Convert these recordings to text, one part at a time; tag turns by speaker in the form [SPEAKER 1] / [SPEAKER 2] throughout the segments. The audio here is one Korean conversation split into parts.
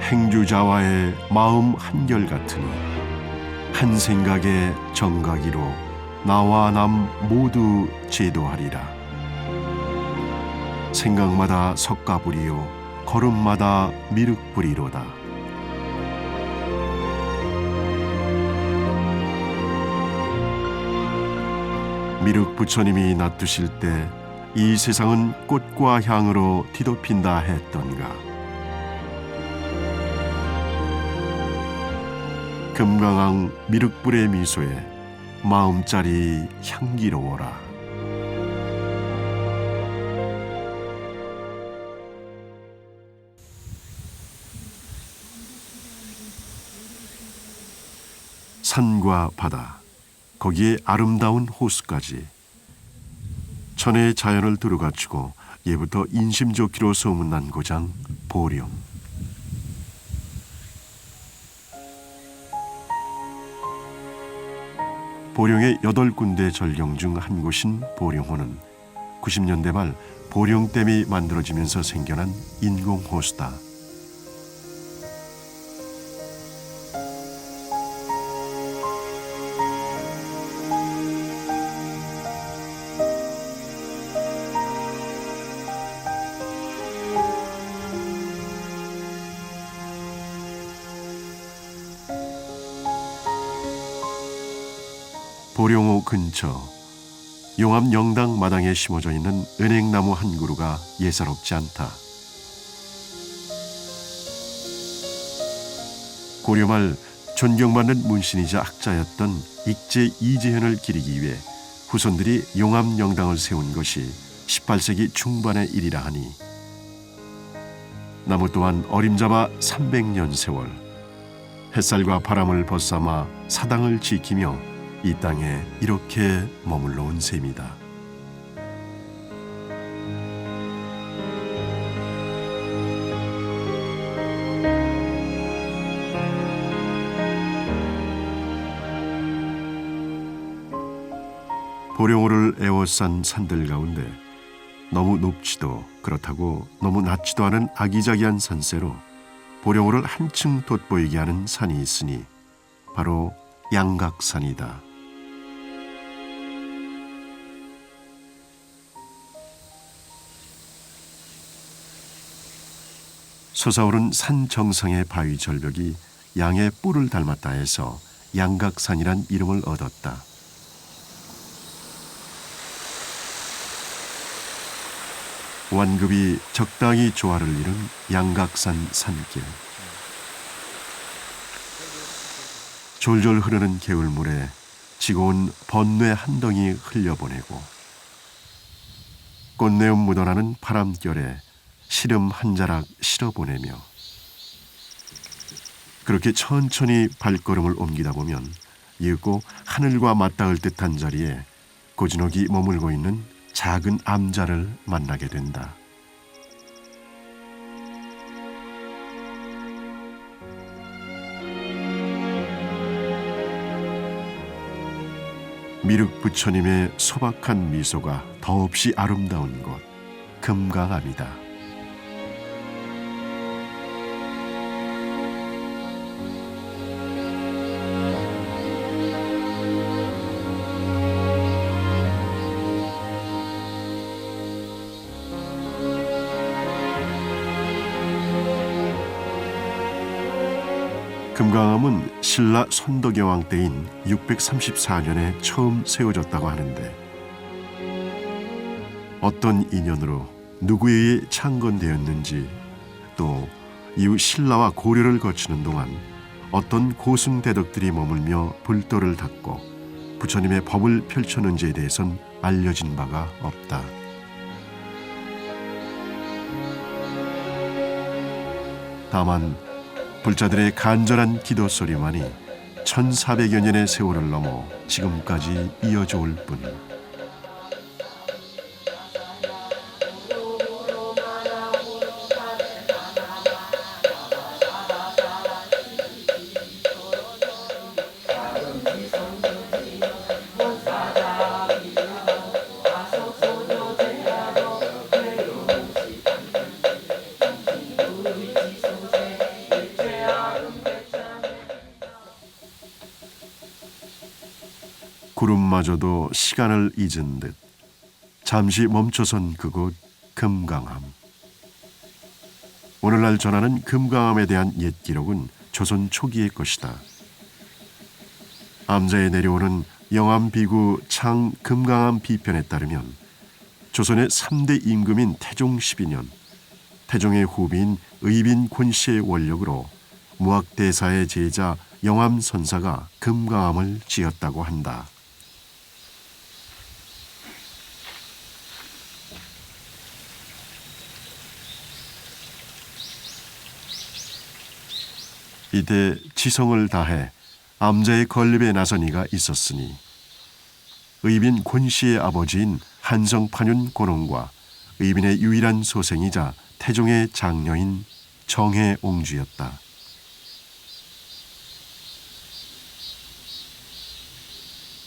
[SPEAKER 1] 행주자와의 마음 한결같으니 한 생각에 정각이로 나와 남 모두 제도하리라. 생각마다 석가불이요 걸음마다 미륵불이로다. 미륵 부처님이 놔두실 때 이 세상은 꽃과 향으로 뒤덮인다 했던가. 금강왕 미륵불의 미소에 마음짜리 향기로워라. 산과 바다, 거기에 아름다운 호수까지 천혜의 자연을 두루갖추고 예부터 인심 좋기로 소문난 고장 보령. 보령의 8군데 절경 중 한 곳인 보령호는 90년대 말 보령댐이 만들어지면서 생겨난 인공호수다. 보령호 근처 용암 영당 마당에 심어져 있는 은행나무 한 그루가 예사롭지 않다. 고려 말 존경받는 문신이자 학자였던 익제 이재현을 기리기 위해 후손들이 용암 영당을 세운 것이 18세기 중반의 일이라 하니 나무 또한 어림잡아 300년 세월 햇살과 바람을 벗삼아 사당을 지키며 이 땅에 이렇게 머물러 온 셈이다. 보령호를 에워싼 산들 가운데 너무 높지도 그렇다고 너무 낮지도 않은 아기자기한 산세로 보령호를 한층 돋보이게 하는 산이 있으니 바로 양각산이다. 솟아오른 산 정상의 바위 절벽이 양의 뿔을 닮았다 해서 양각산이란 이름을 얻었다. 완급이 적당히 조화를 이룬 양각산 산길. 졸졸 흐르는 개울물에 지고온 번뇌 한 덩이 흘려보내고 꽃내음 묻어나는 바람결에 시름 한 자락 실어보내며 그렇게 천천히 발걸음을 옮기다 보면 이윽고 하늘과 맞닿을 듯한 자리에 고즈넉이 머물고 있는 작은 암자를 만나게 된다. 미륵 부처님의 소박한 미소가 더없이 아름다운 곳, 금강암이다. 금강암은 신라 선덕여왕 때인 634년에 처음 세워졌다고 하는데 어떤 인연으로 누구에 의해 창건되었는지 또 이후 신라와 고려를 거치는 동안 어떤 고승대덕들이 머물며 불도를 닦고 부처님의 법을 펼쳤는지에 대해선 알려진 바가 없다. 다만 불자들의 간절한 기도 소리만이 1400여 년의 세월을 넘어 지금까지 이어져 올 뿐. 구름마저도 시간을 잊은 듯 잠시 멈춰선 그곳 금강암. 오늘날 전하는 금강암에 대한 옛 기록은 조선 초기의 것이다. 암자에 내려오는 영암비구 창 금강암 비편에 따르면 조선의 3대 임금인 태종 12년 태종의 후비인 의빈 권씨의 원력으로 무학대사의 제자 영암선사가 금강암을 지었다고 한다. 이때 지성을 다해 암자의 건립에 나선 이가 있었으니 의빈 권씨의 아버지인 한성판윤 고농과 의빈의 유일한 소생이자 태종의 장녀인 정해옹주였다.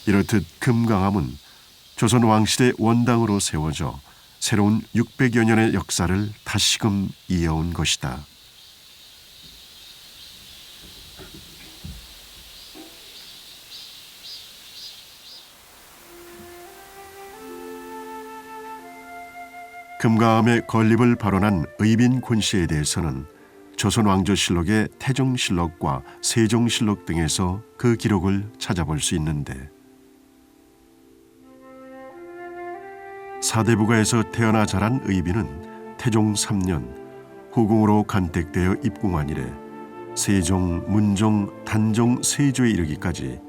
[SPEAKER 1] 이렇듯 금강암은 조선 왕실의 원당으로 세워져 새로운 600여 년의 역사를 다시금 이어온 것이다. 금강암의 건립을 발언한 의빈 권씨에 대해서는 조선왕조실록의 태종실록과 세종실록 등에서 그 기록을 찾아볼 수 있는데 사대부가에서 태어나 자란 의빈은 태종 3년 후궁으로 간택되어 입궁한 이래 세종, 문종, 단종, 세조에 이르기까지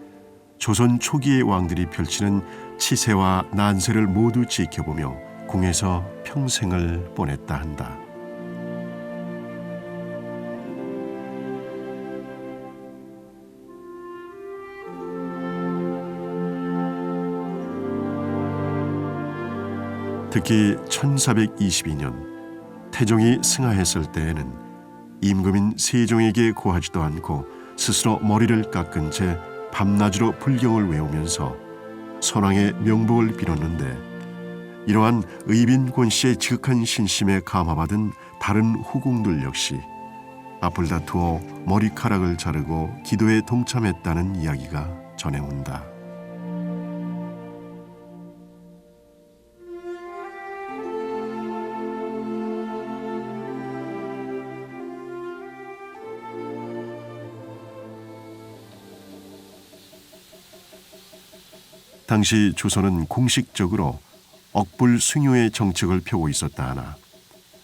[SPEAKER 1] 조선 초기의 왕들이 펼치는 치세와 난세를 모두 지켜보며 궁에서 평생을 보냈다 한다. 특히 1422년 태종이 승하했을 때에는 임금인 세종에게 고하지도 않고 스스로 머리를 깎은 채 밤낮으로 불경을 외우면서 선왕의 명복을 빌었는데 이러한 의빈 권씨의 지극한 신심에 감화받은 다른 후궁들 역시 앞을 다투어 머리카락을 자르고 기도에 동참했다는 이야기가 전해온다. 당시 조선은 공식적으로 억불 숭유의 정책을 펴고 있었다 하나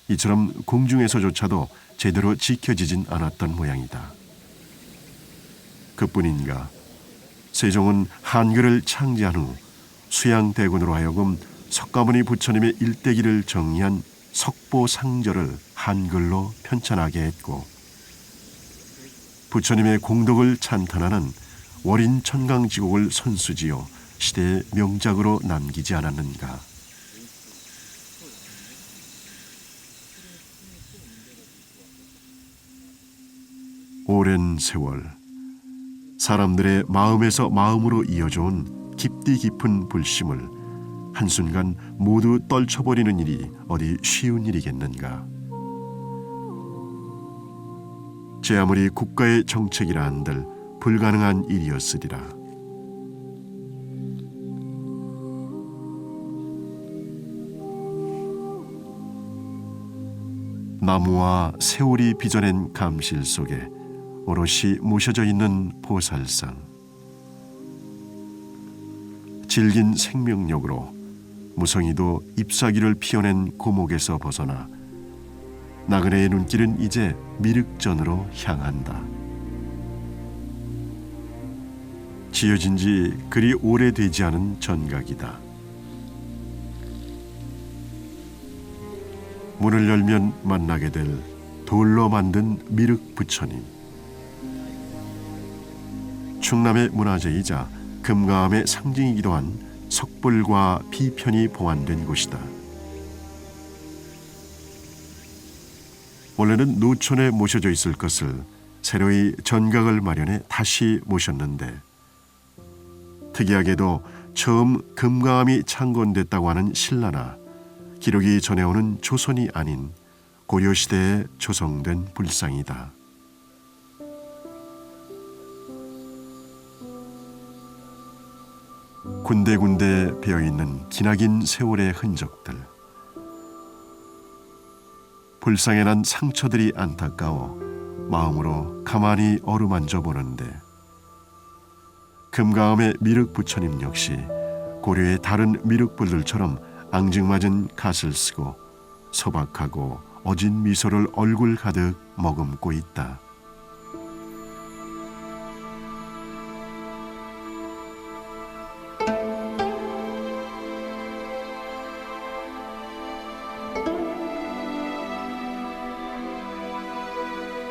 [SPEAKER 1] 이처럼 궁중에서조차도 제대로 지켜지진 않았던 모양이다. 그뿐인가 세종은 한글을 창제한 후 수양대군으로 하여금 석가모니 부처님의 일대기를 정리한 석보상절을 한글로 편찬하게 했고 부처님의 공덕을 찬탄하는 월인천강지곡을 선수지어 시대의 명작으로 남기지 않았는가. 오랜 세월 사람들의 마음에서 마음으로 이어져온 깊디 깊은 불심을 한순간 모두 떨쳐버리는 일이 어디 쉬운 일이겠는가. 제 아무리 국가의 정책이라 한들 불가능한 일이었으리라. 나무와 세월이 빚어낸 감실 속에 오롯이 모셔져 있는 보살상. 질긴 생명력으로 무성이도 잎사귀를 피워낸 고목에서 벗어나 나그네의 눈길은 이제 미륵전으로 향한다. 지어진 지 그리 오래되지 않은 전각이다. 문을 열면 만나게 될 돌로 만든 미륵 부처님. 충남의 문화재이자 금강암의 상징이기도 한 석불과 비편이 보완된 곳이다. 원래는 노천에 모셔져 있을 것을 새로이 전각을 마련해 다시 모셨는데 특이하게도 처음 금강암이 창건됐다고 하는 신라나 기록이 전해오는 조선이 아닌 고려시대에 조성된 불상이다. 군데군데 베어있는 기나긴 세월의 흔적들. 불상에 난 상처들이 안타까워 마음으로 가만히 어루만져 보는데, 금가음의 미륵 부처님 역시 고려의 다른 미륵불들처럼 앙증맞은 갓을 쓰고 소박하고 어진 미소를 얼굴 가득 머금고 있다.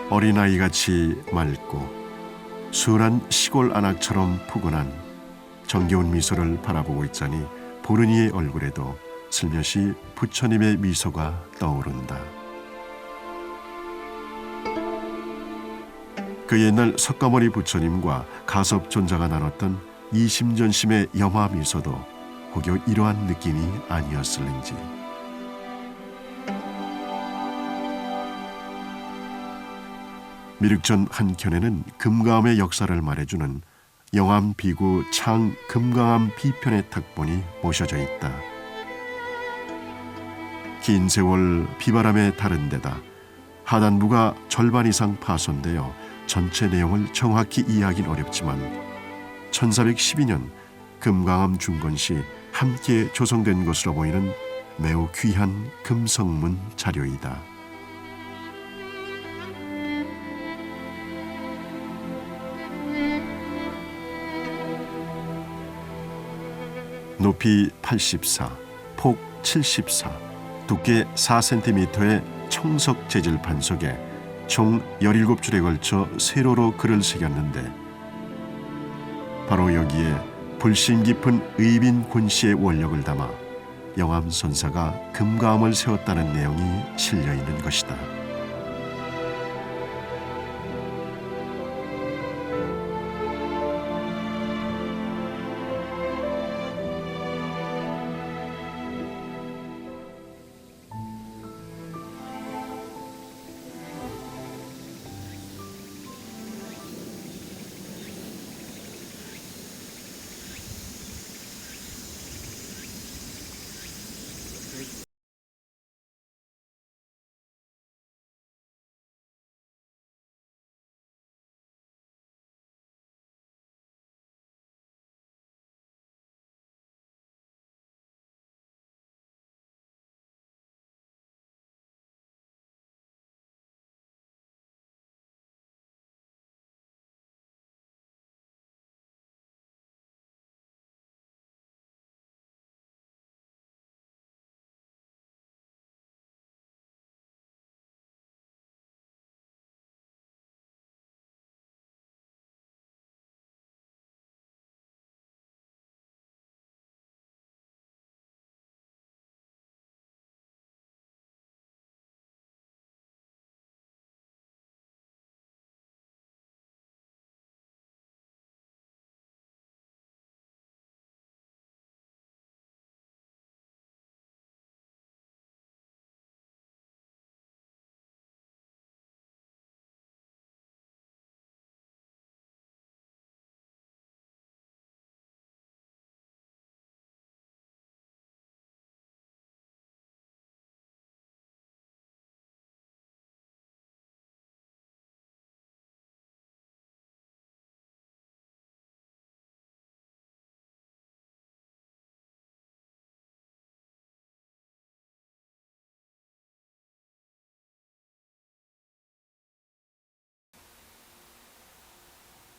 [SPEAKER 1] 어린아이같이 맑고 순한 시골 안악처럼 푸근한 정겨운 미소를 바라보고 있자니 보는 이의 얼굴에도 슬며시 부처님의 미소가 떠오른다. 그 옛날 석가모니 부처님과 가섭존자가 나눴던 이심전심의 염화 미소도 혹여 이러한 느낌이 아니었을는지. 미륵전 한켠에는 금가암의 역사를 말해주는 영암 비구 창 금강암 비편의 탁본이 모셔져 있다. 긴 세월 비바람에 다른 데다 하단부가 절반 이상 파손되어 전체 내용을 정확히 이해하긴 어렵지만 1412년 금강암 중건 시 함께 조성된 것으로 보이는 매우 귀한 금성문 자료이다. 높이 84, 폭 74, 두께 4cm의 청석 재질판 속에 총 17줄에 걸쳐 세로로 글을 새겼는데, 바로 여기에 불신 깊은 의빈 군시의 원력을 담아 영암선사가 금가암을 세웠다는 내용이 실려 있는 것이다.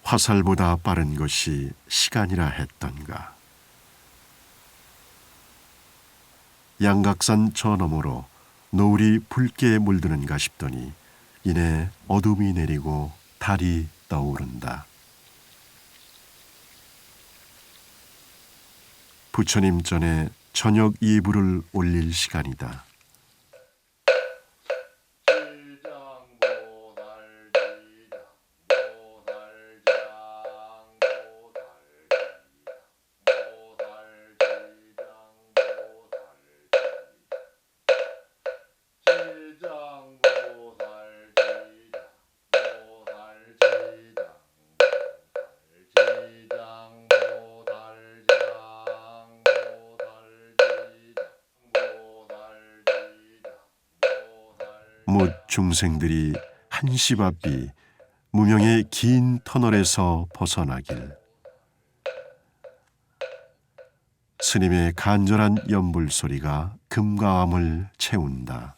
[SPEAKER 1] 화살보다 빠른 것이 시간이라 했던가. 양각산 저 너머로 노을이 붉게 물드는가 싶더니 이내 어둠이 내리고 달이 떠오른다. 부처님 전에 저녁 예불을 올릴 시간이다. 아무 중생들이 한시바삐 무명의 긴 터널에서 벗어나길. 스님의 간절한 연불 소리가 금가암을 채운다.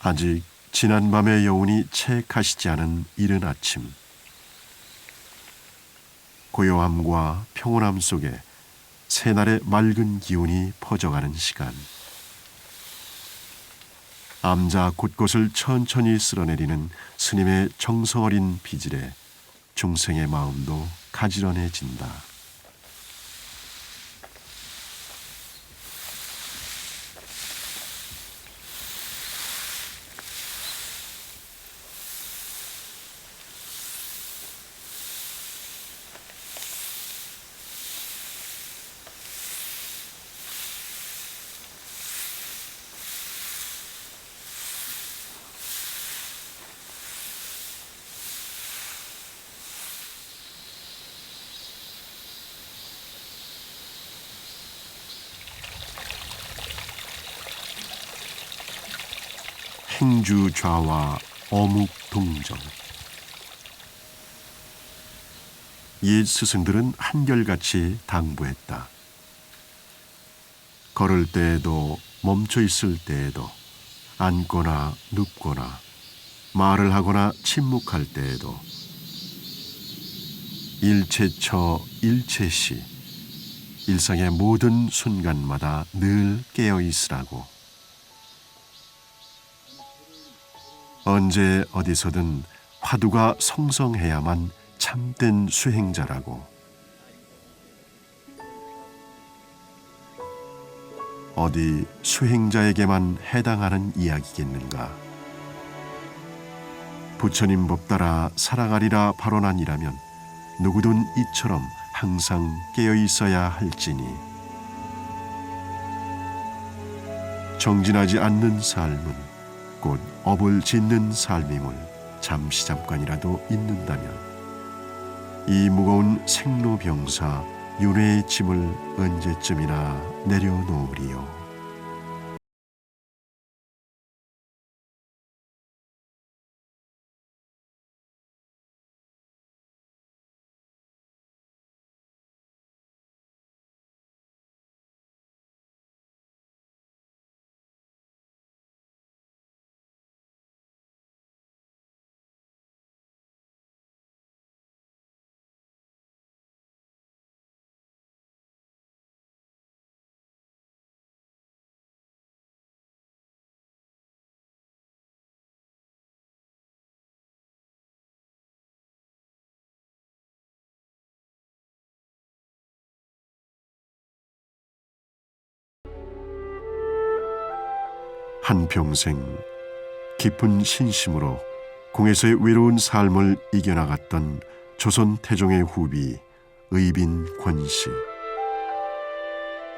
[SPEAKER 1] 아직 지난밤의 여운이 채 가시지 않은 이른 아침. 고요함과 평온함 속에 새날의 맑은 기운이 퍼져가는 시간. 암자 곳곳을 천천히 쓸어내리는 스님의 정성 어린 비질에 중생의 마음도 가지런해진다. 행주 좌와 어묵 동정. 옛 스승들은 한결같이 당부했다. 걸을 때에도 멈춰 있을 때에도 앉거나 눕거나 말을 하거나 침묵할 때에도 일체처 일체시 일상의 모든 순간마다 늘 깨어 있으라고. 언제 어디서든 화두가 성성해야만 참된 수행자라고. 어디 수행자에게만 해당하는 이야기겠는가. 부처님 법 따라 살아가리라 발언하니라면 누구든 이처럼 항상 깨어 있어야 할지니. 정진하지 않는 삶은 곧 업을 짓는 삶임을 잠깐이라도 잊는다면 이 무거운 생로병사 윤회의 짐을 언제쯤이나 내려놓으리요. 한평생 깊은 신심으로 궁에서의 외로운 삶을 이겨나갔던 조선 태종의 후비 의빈 권씨,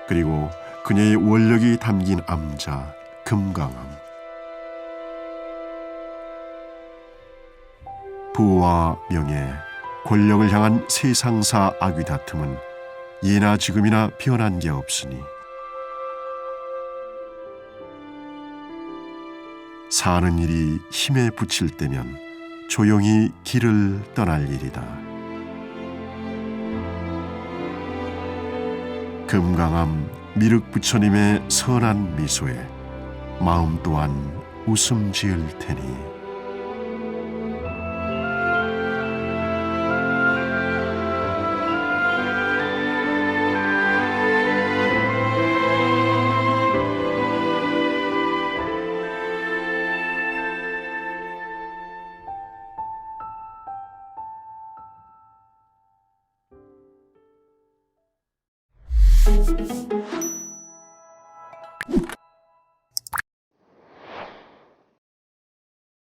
[SPEAKER 1] 그리고 그녀의 원력이 담긴 암자 금강암. 부와 명예, 권력을 향한 세상사 악의 다툼은 예나 지금이나 변한 게 없으니 사는 일이 힘에 부칠 때면 조용히 길을 떠날 일이다. 금강암 미륵 부처님의 선한 미소에 마음 또한 웃음 지을 테니